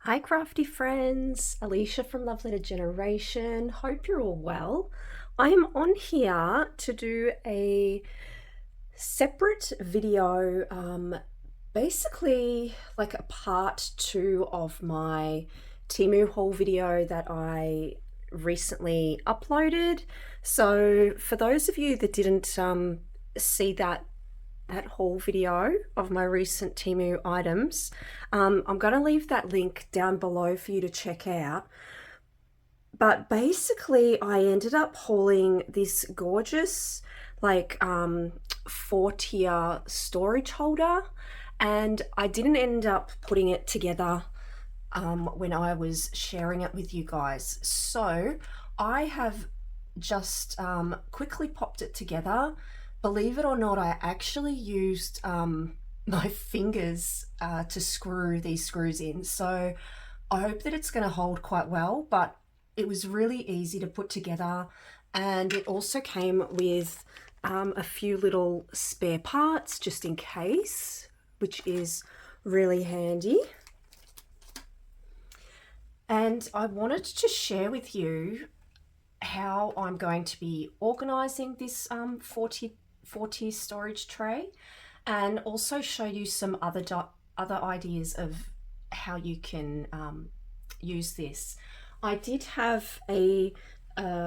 Hi crafty friends, Alicia from Love Letter Generation. Hope you're all well. I am on here to do a separate video, basically like a part 2 of my Temu haul video that I recently uploaded. So for those of you that didn't see that haul video of my recent Temu items. I'm going to leave that link down below for you to check out. But basically, I ended up hauling this gorgeous, like, 4-tier storage holder, and I didn't end up putting it together when I was sharing it with you guys. So I have just quickly popped it together. Believe it or not, I actually used my fingers to screw these screws in. So I hope that it's going to hold quite well, but it was really easy to put together. And it also came with a few little spare parts just in case, which is really handy. And I wanted to share with you how I'm going to be organising this 40 storage tray, and also show you some other ideas of how you can use this. I did have a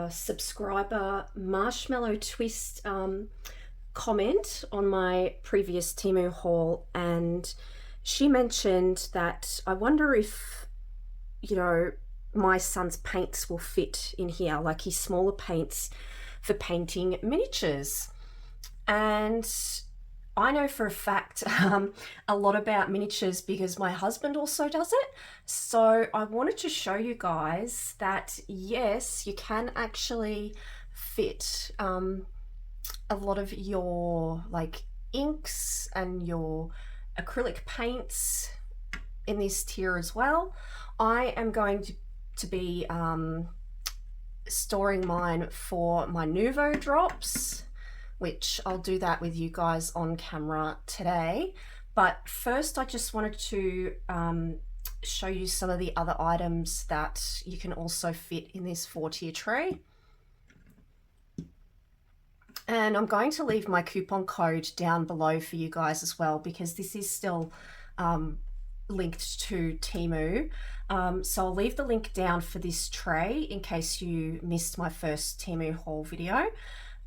subscriber Marshmallow Twist comment on my previous Temu haul, and she mentioned that I wonder if, you know, my son's paints will fit in here, like his smaller paints for painting miniatures. And I know for a fact a lot about miniatures because my husband also does it. So I wanted to show you guys that yes, you can actually fit a lot of your like inks and your acrylic paints in this tier as well. I am going to be storing mine for my Nuvo drops, which I'll do that with you guys on camera today. But first I just wanted to show you some of the other items that you can also fit in this 4-tier tray. And I'm going to leave my coupon code down below for you guys as well, because this is still linked to Temu. So I'll leave the link down for this tray in case you missed my first Temu haul video.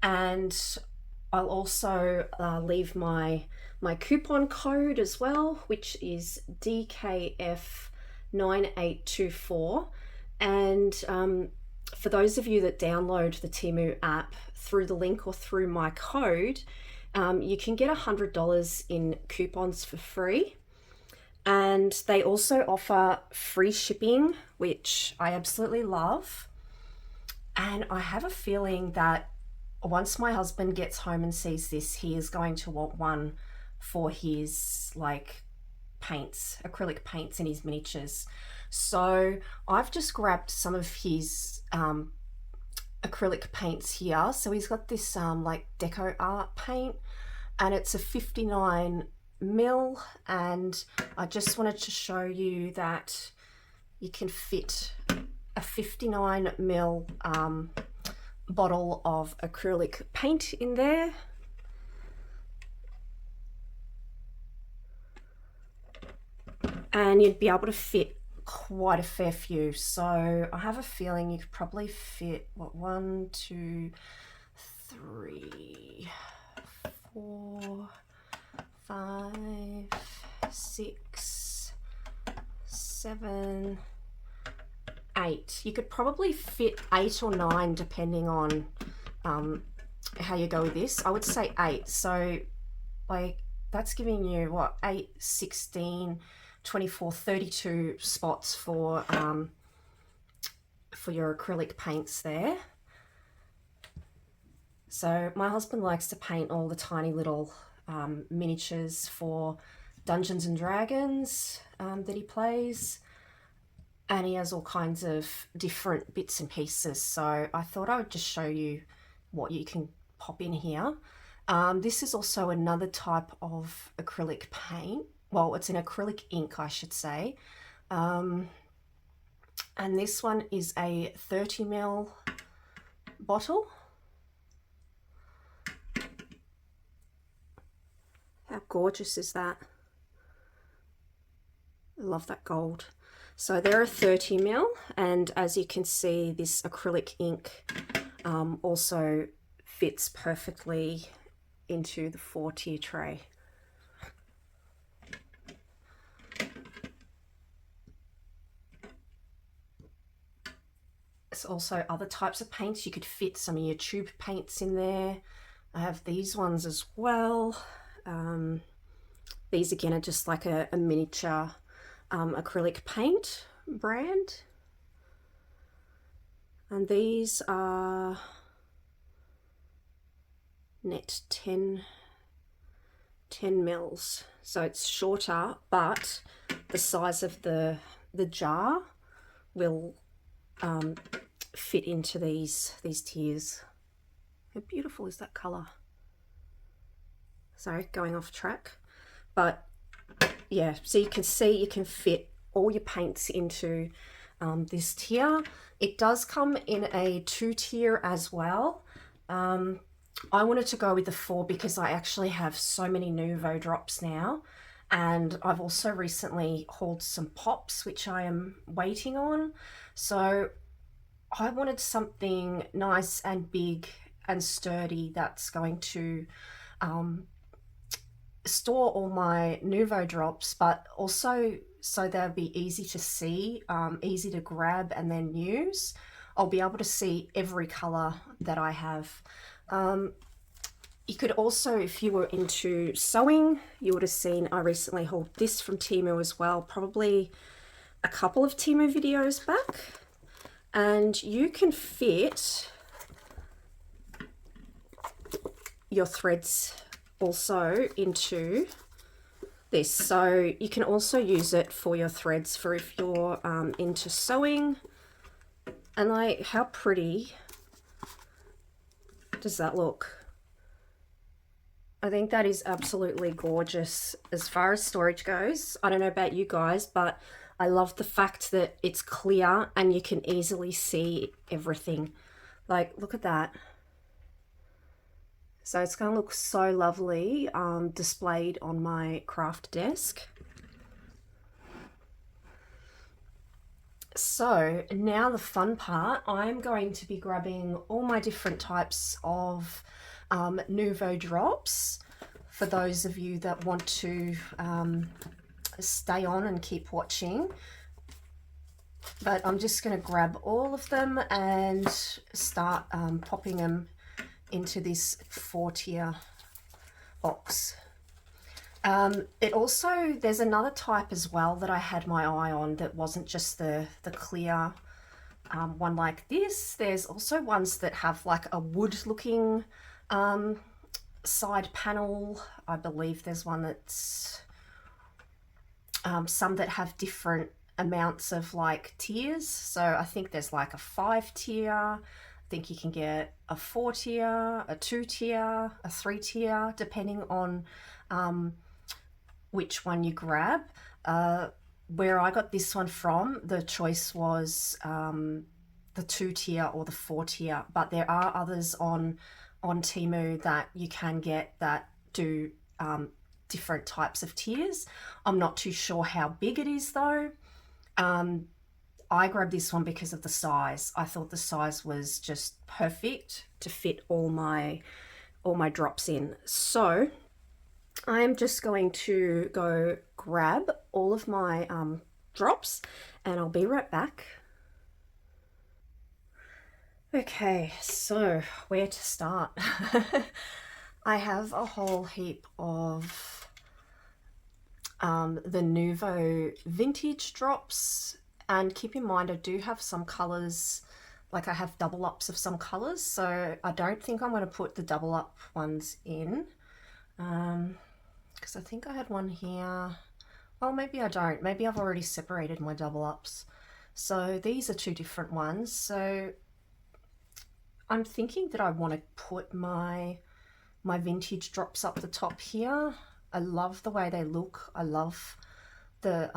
And I'll also leave my coupon code as well, which is DKF9824. And for those of you that download the Temu app through the link or through my code, you can get $100 in coupons for free. And they also offer free shipping, which I absolutely love. And I have a feeling that once my husband gets home and sees this, he is going to want one for his like paints, acrylic paints in his miniatures. So I've just grabbed some of his acrylic paints here. So he's got this like deco art paint, and it's a 59 mil, and I just wanted to show you that you can fit a 59 mil bottle of acrylic paint in there. And you'd be able to fit quite a fair few. So I have a feeling you could probably fit, what, 1, 2, 3, 4, 5, 6, 7, 8. You could probably fit 8 or 9 depending on how you go with this. I would say 8. So like that's giving you what, 8, 16, 24, 32 spots for your acrylic paints there. So my husband likes to paint all the tiny little miniatures for Dungeons and Dragons that he plays, and he has all kinds of different bits and pieces. So I thought I would just show you what you can pop in here. This is also another type of acrylic paint. Well, it's an acrylic ink, I should say, And this one is a 30 ml bottle. How gorgeous is that? I love that gold. So they're a 30 ml, and as you can see, this acrylic ink also fits perfectly into the 4-tier tray. There's also other types of paints. You could fit some of your tube paints in there. I have these ones as well. These again are just like a miniature acrylic paint brand. And these are net 10 mils. So it's shorter, but the size of the jar will fit into these tiers. How beautiful is that colour? Sorry, going off track. But yeah, so you can see you can fit all your paints into this tier. It does come in a 2-tier as well. I wanted to go with the 4 because I actually have so many Nuvo drops now, and I've also recently hauled some pops which I am waiting on. So I wanted something nice and big and sturdy that's going to store all my Nuvo drops, but also so they'll be easy to see, easy to grab and then use. I'll be able to see every colour that I have. You could also, if you were into sewing, you would have seen I recently hauled this from Temu as well, probably a couple of Temu videos back. And you can fit your threads also into this. So you can also use it for your threads for if you're into sewing. And like, how pretty does that look? I think that is absolutely gorgeous as far as storage goes. I don't know about you guys, but I love the fact that it's clear and you can easily see everything. Like, look at that. So it's going to look so lovely displayed on my craft desk. So now the fun part, I'm going to be grabbing all my different types of Nuvo drops for those of you that want to stay on and keep watching. But I'm just going to grab all of them and start popping them into this 4-tier box. It also, there's another type as well that I had my eye on that wasn't just the clear one like this. There's also ones that have like a wood looking side panel. I believe there's one that's some that have different amounts of like tiers. So I think there's like a 5-tier. I think you can get a 4-tier, a 2-tier, a 3-tier, depending on which one you grab. Where I got this one from, the choice was the 2-tier or the 4-tier, but there are others on Temu that you can get that do different types of tiers. I'm not too sure how big it is though. I grabbed this one because of the size. I thought the size was just perfect to fit all my drops in. So I'm just going to go grab all of my drops and I'll be right back. Okay, so where to start? I have a whole heap of the Nuvo vintage drops, and keep in mind I do have some colors, like I have double ups of some colors, so I don't think I'm going to put the double up ones in because I think I had one here. Well, maybe I don't, maybe I've already separated my double ups. So these are 2 different ones. So I'm thinking that I want to put my vintage drops up the top here. I love the way they look. I love the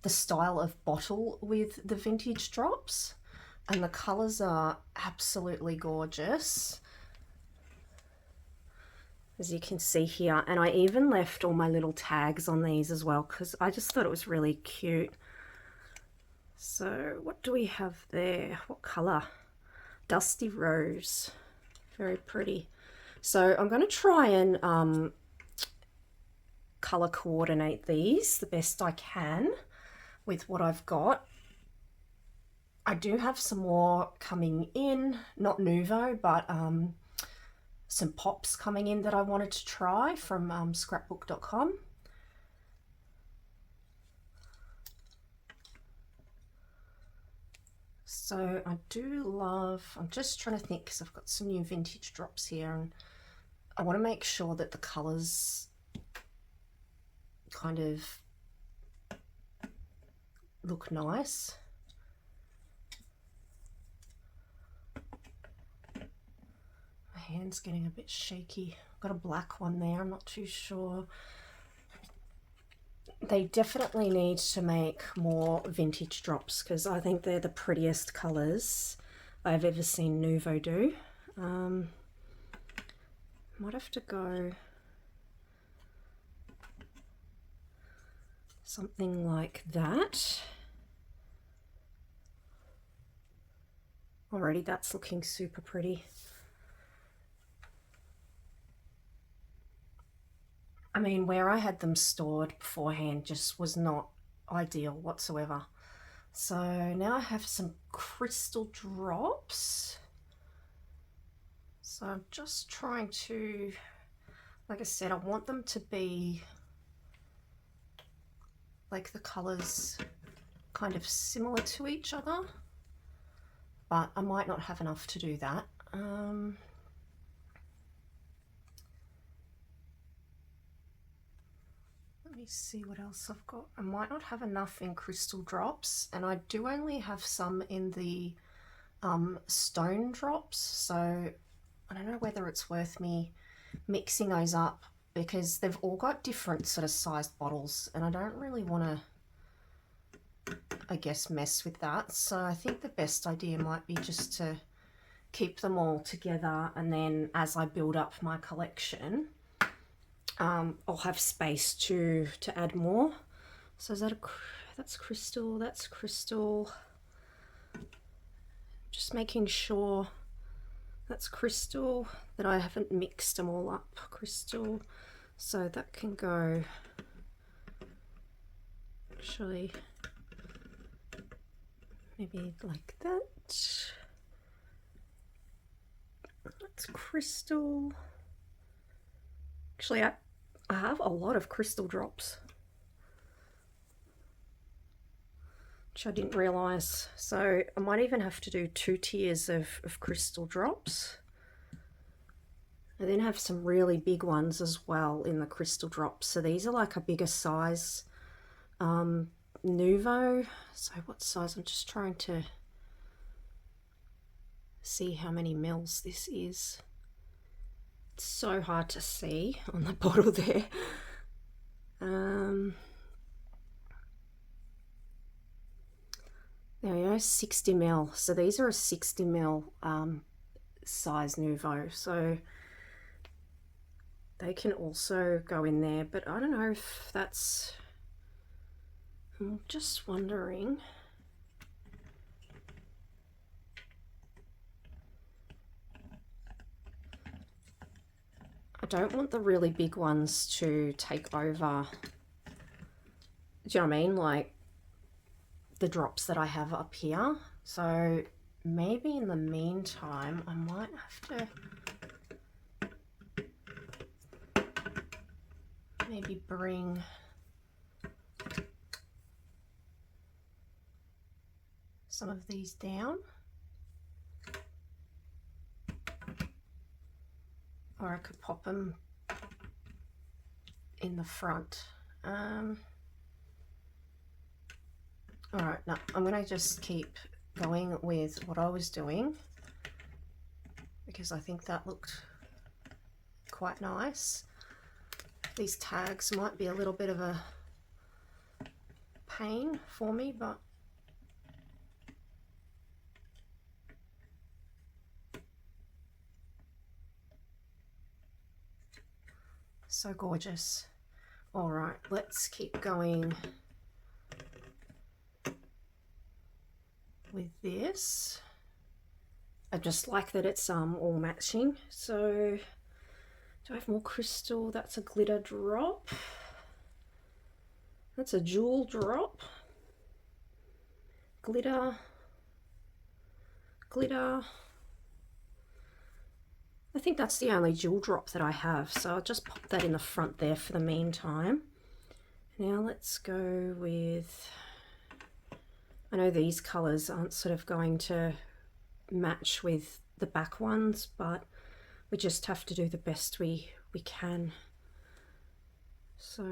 the style of bottle with the vintage drops, and the colours are absolutely gorgeous, as you can see here. And I even left all my little tags on these as well because I just thought it was really cute. So what do we have there? What colour? Dusty Rose. Very pretty. So I'm going to try and colour coordinate these the best I can with what I've got. I do have some more coming in, not Nuvo, but some pops coming in that I wanted to try from scrapbook.com. So I do love, I'm just trying to think because I've got some new vintage drops here, and I want to make sure that the colours kind of look nice. My hand's getting a bit shaky. I've got a black one there, I'm not too sure. They definitely need to make more vintage drops because I think they're the prettiest colours I've ever seen Nuvo do. Might have to go something like that. Already that's looking super pretty. I mean, where I had them stored beforehand just was not ideal whatsoever. So now I have some crystal drops. So I'm just trying to, like I said, I want them to be like the colours kind of similar to each other, but I might not have enough to do that. Let me see what else I've got. I might not have enough in crystal drops, and I do only have some in the stone drops, so I don't know whether it's worth me mixing those up because they've all got different sort of sized bottles and I don't really want to, I guess, mess with that. So I think the best idea might be just to keep them all together, and then as I build up my collection, I'll have space to add more. So is that that's crystal, that's crystal. Just making sure that's crystal, that I haven't mixed them all up. Crystal, so that can go actually maybe like that. That's crystal. Actually, I have a lot of crystal drops, which I didn't realise. So I might even have to do 2 tiers of crystal drops. I then have some really big ones as well in the crystal drops. So these are like a bigger size Nuvo. So what size? I'm just trying to see how many mils this is. It's so hard to see on the bottle there. There we go, 60 mil. So these are a 60 mil size Nuvo. So they can also go in there, but I don't know if that's, I'm just wondering. I don't want the really big ones to take over. Do you know what I mean? Like the drops that I have up here. So maybe in the meantime, I might have to maybe bring some of these down. Or I could pop them in the front. All right, now I'm gonna just keep going with what I was doing because I think that looked quite nice. These tags might be a little bit of a pain for me, but so gorgeous. All right, let's keep going with this. I just like that it's all matching. So do I have more crystal? That's a glitter drop. That's a jewel drop. Glitter, glitter. I think that's the only jewel drop that I have, so I'll just pop that in the front there for the meantime. Now let's go with, I know these colours aren't sort of going to match with the back ones, but we just have to do the best we can. So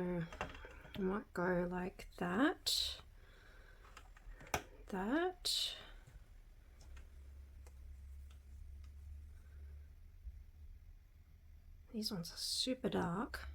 I might go like that, that. These ones are super dark.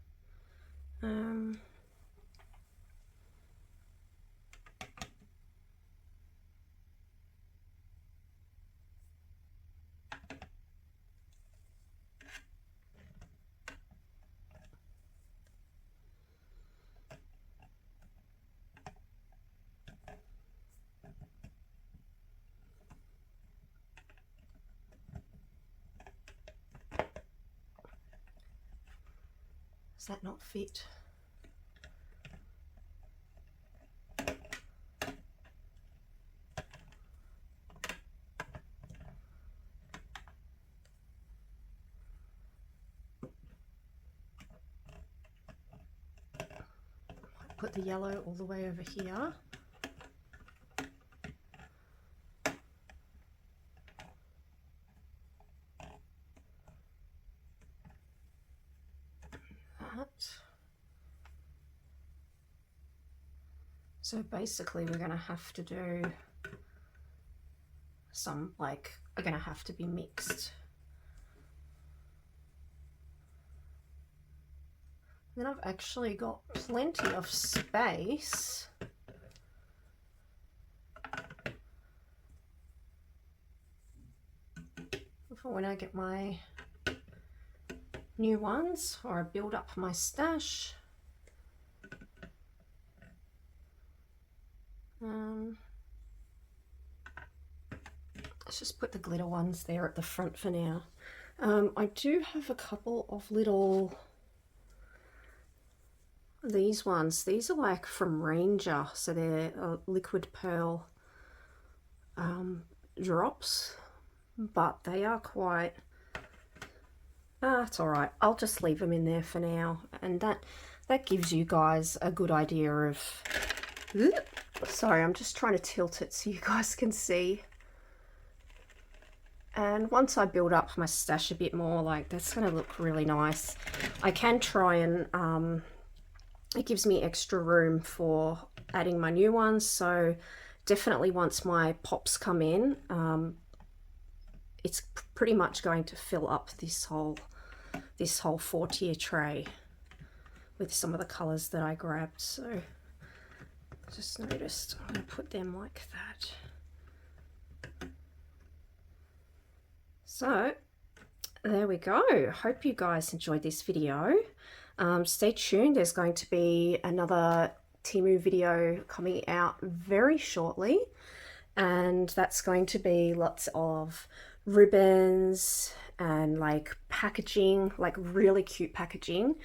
Does that not fit? Put the yellow all the way over here. So basically we're going to have to do some, like, are going to have to be mixed. Then I've actually got plenty of space for when I get my new ones, or I build up my stash. Let's just put the glitter ones there at the front for now. I do have a couple of little, these ones, these are like from Ranger, so they're liquid pearl drops, but they are quite, it's all right, I'll just leave them in there for now, and that gives you guys a good idea of, sorry, I'm just trying to tilt it so you guys can see. And once I build up my stash a bit more, like, that's going to look really nice. I can try and, it gives me extra room for adding my new ones. So definitely once my pops come in, it's pretty much going to fill up this whole 4-tier tray with some of the colors that I grabbed. So just noticed I'm going to put them like that. So there we go. Hope you guys enjoyed this video. Stay tuned. There's going to be another Temu video coming out very shortly, and that's going to be lots of ribbons and like packaging, like really cute packaging.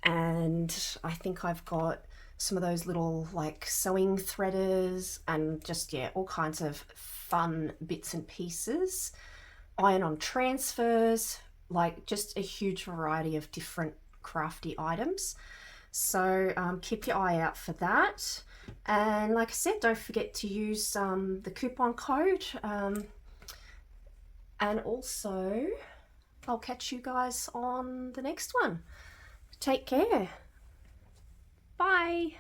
And I think I've got some of those little like sewing threaders and just, yeah, all kinds of fun bits and pieces. Iron-on transfers, like just a huge variety of different crafty items. So keep your eye out for that. And like I said, don't forget to use the coupon code. And also, I'll catch you guys on the next one. Take care. Bye.